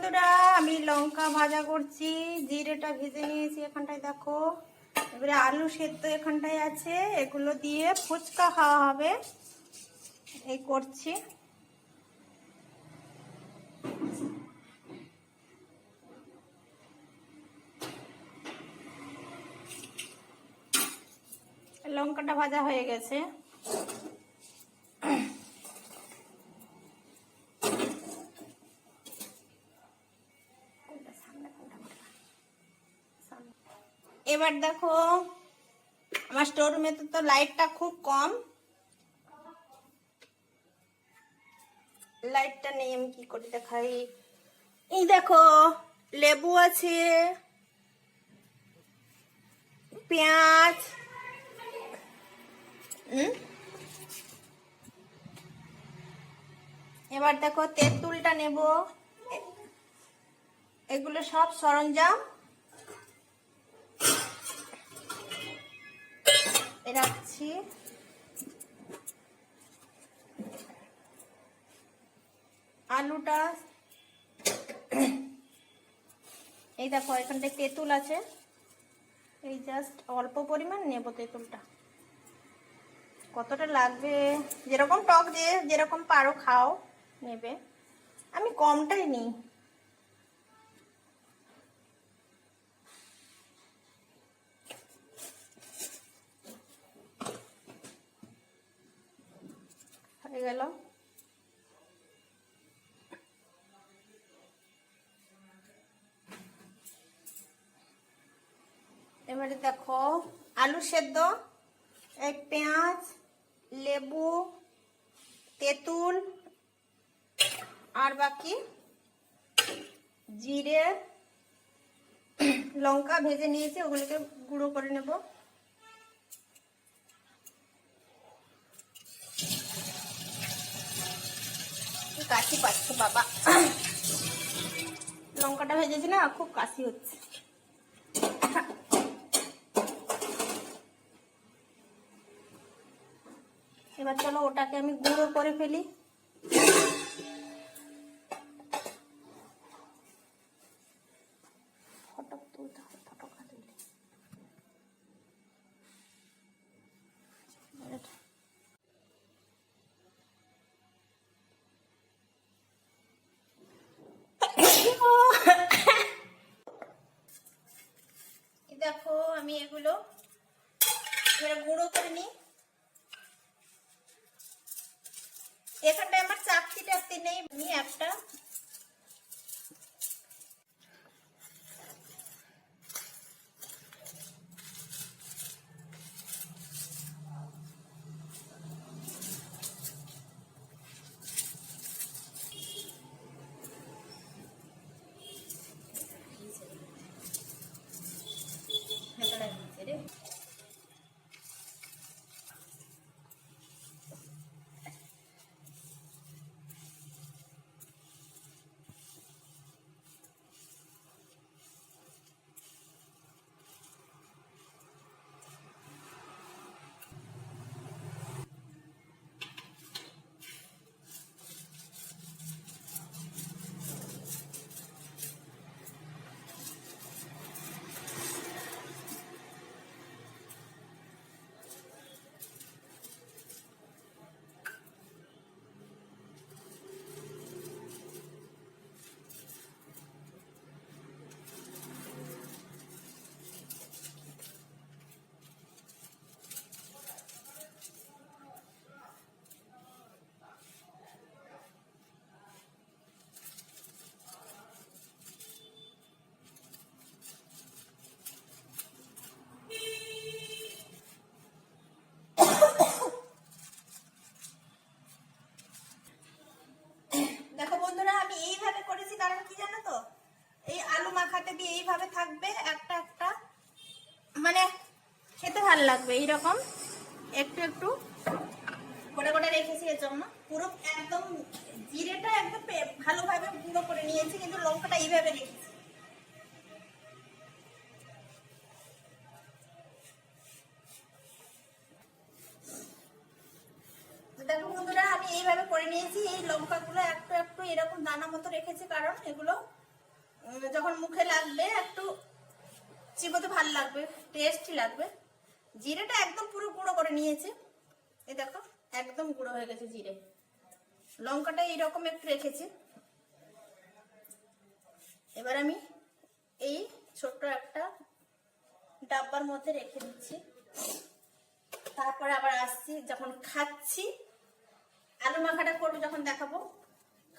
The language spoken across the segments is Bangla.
বন্ধুরা, আমি লঙ্কা ভাজা করছি। জিরেটা ভেজে নিয়েছি এখানটায়, দেখো। এবারে আলু সেদ্ধ এখানটায় আছে, এগুলো দিয়ে ফুচকা খাওয়া হবে, এই করছি। লঙ্কাটা ভাজা হয়ে গেছে। এবার দেখো, আমার স্টোর রুমে তো লাইটটা খুব কম, লাইটটা নেই, আমি কি করে দেখাই। এই দেখো, লেবু আছে, পেঁয়াজ, এবার দেখো তেঁতুলটা নেব, এগুলো সব সরঞ্জাম রাখছি। আলুটা, এই দেখো এখানটায় তেঁতুল আছে, এই জাস্ট অল্প পরিমাণ নেব তেঁতুলটা। কতটা লাগবে, যেরকম টক যেরকম পারো খাও নেবে, আমি কমটাই নিই। হয়ে গেল। এবারে দেখো, আলু সেদ্ধ, এক পেঁয়াজ, লেবু, তেঁতুল, আর বাকি জিরে লঙ্কা ভেজে নিয়েছি, ওগুলোকে গুঁড়ো করে নেব। কাশি পাচ্ছে বাবা, লঙ্কাটা ভেজেছি না, খুব কাশি হচ্ছে। এবার চলো ওটাকে আমি গুঁড়ো করে ফেলি। ফটক তুলতে হবে, ফটকটা তুলে। দেখো আমি এগুলো গুঁড়ো করে নিই। এখানটায় আমার চাকতি টাকতি নেই, আমি একটা এইভাবে থাকবে, একটা একটা মানে খেতে ভালো লাগবে। এইরকম একটু একটু করে করে রেখেছি এর জন্য। পুরো একদম জিরেটা একদম ভালোভাবে গুঁড়ো করে নিয়েছি, কিন্তু লঙ্কাটা এইভাবে রেখেছি। দেখো বন্ধুরা, আমি এইভাবে করে নিয়েছি। এই লঙ্কাগুলো একটু একটু এরকম দানা মতো রেখেছি, কারণ এগুলো যখন মুখে লাগবে একটু চিবোতে ভালো লাগবে, টেস্টি লাগবে। জিরেটা একদম পুরো গুঁড়ো করে নিয়েছে, এই দেখো একদম গুঁড়ো হয়ে গেছে জিরে। লঙ্কাটা এইরকম একটু রেখেছি। এবার আমি এই ছোট্ট একটা ডাব্বার মধ্যে রেখে দিচ্ছি। তারপরে আবার আসছি যখন খাচ্ছি, আলু মাখাটা করবো যখন দেখাবো,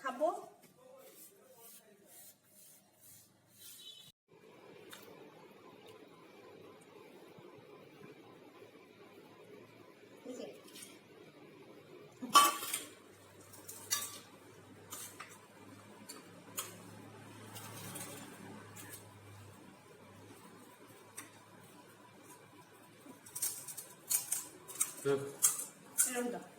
খাবো। এরকম দাও।